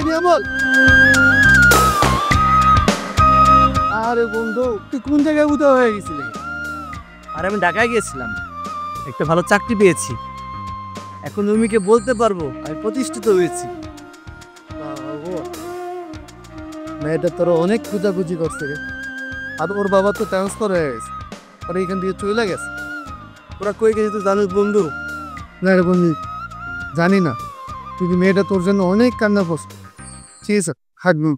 নিয়ামত আরে বন্ধু তুই কোন জায়গায় উদয় হয়ে গেছিলি? আর আমি ঢাকায় গিয়েছিলাম, একটা ভালো চাকরি পেয়েছি। এখন উমিকে বলতে পারবো আমি প্রতিষ্ঠিত হয়েছি। মেয়েটা তোর অনেক খুঁজাখুঁজি করছে রে, আর ওর বাবা তো ট্রান্সফার হয়ে গেছে, ওরা এখান থেকে চলে গেছে। ওরা কই গেছে তুই জানিস বন্ধু? না রে বন্ধু, জানি না, কিন্তু মেয়েটা তোর জন্য অনেক কান্না করছে। ঠিক আছে, হাঁটবো।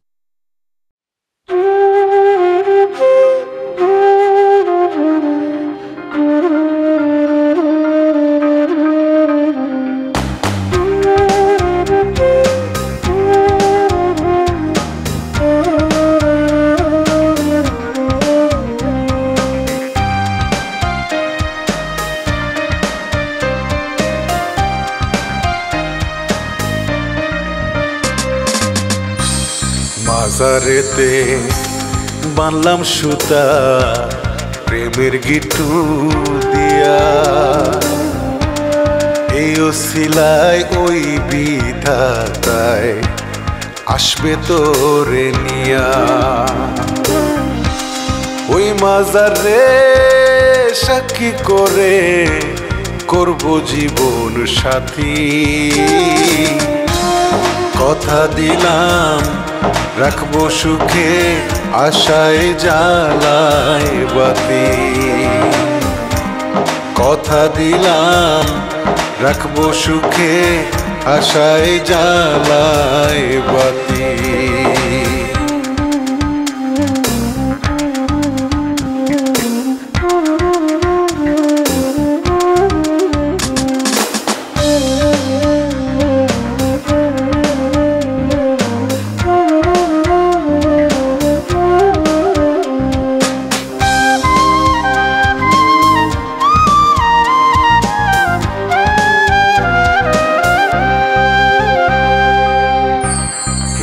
মাজারেতে বানলাম সুতা প্রেমের গিট্টু দিয়া, এই ওসিলায় ওই বিধাতায় আসবে তোরে নিয়া। ওই মাজারে সাক্ষী করে করব জীবন সাথী, কথা দিলাম রাখবো সুখে আশায় জ্বালায় বাতি। কথা দিলাম রাখবো সুখে আশায় জ্বালায় বাতি।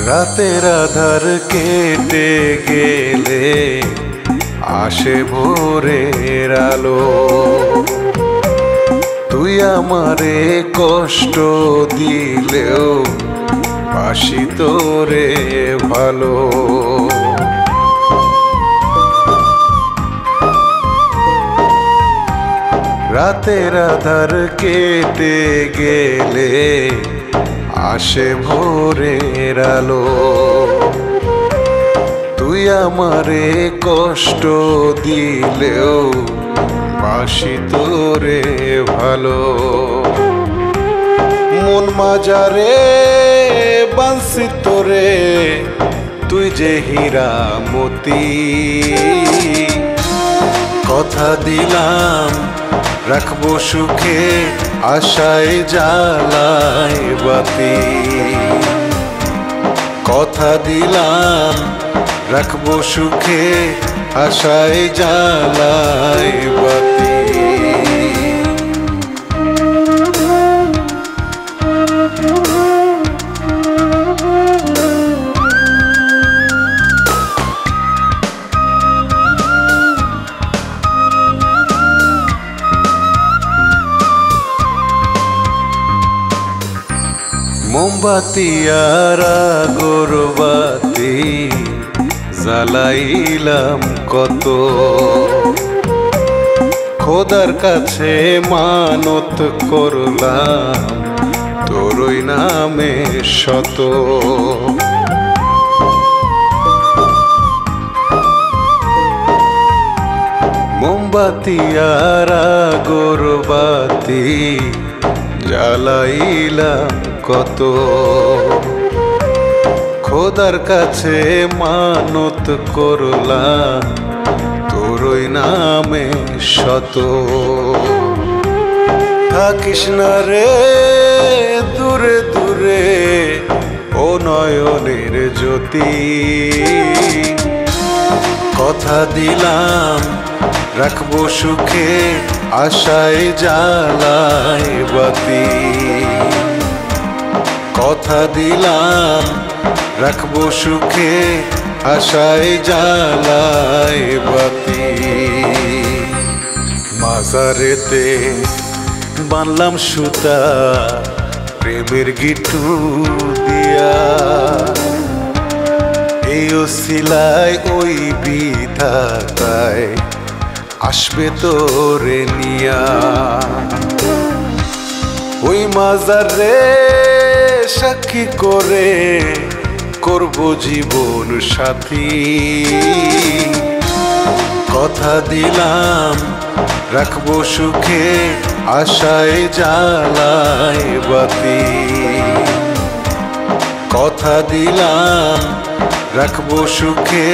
রাতের আধার কেটে গেলে আসে ভোরের আলো, তুই আমারে কষ্ট দিলেও বাসি তোরে ভালো। রাতের আধার কেটে গেলে আসে ভোরের আলো, তুই আমারে কষ্ট দিলেও বাসি তোরে ভালো। মন মাজারে বাঁশি তোরে তুই যে হীরা মতি, কথা দিলাম রাখবো সুখে আশায় জ্বালায় বাতি। কথা দিলাম রাখবো সুখে আশায় জ্বালায় বাতি। মোমবাতি আর আগরবাতি জ্বালাইলাম কত, খোদার কাছে মানত করলাম তোরই নামে শত। মোমবাতি আর আগরবাতি জ্বালাইলাম কত, খোদার কাছে মানত করলাম তোরই নামে শত। থাকিস না রে দূরে দূরে ও নয়নের জ্যোতি, কথা দিলাম রাখবো সুখে আশায় জ্বালায় বাতি। কথা দিলাম রাখবো সুখে আশায় জ্বালায় বাতি। মাজারেতে বানলাম সুতা প্রেমের গিট্টু দিয়া, এই ওসিলায় ওই বিধাতায় আসবে তোরে নিয়া। ওই মাজারে সাক্ষী করে করব জীবন সাথী। কথা দিলাম রাখবো সুখে আশায় জ্বালায় বাতি। কথা দিলাম রাখবো সুখে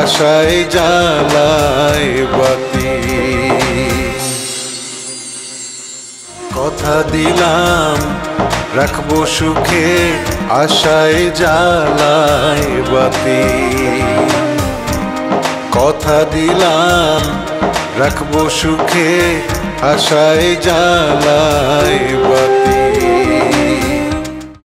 আশায় জ্বালায় বাতি। কথা দিলাম রাখবো সুখে আশায় জ্বালায় বাতি। কথা দিলাম রাখবো সুখে আশায় জ্বালায় বাতি।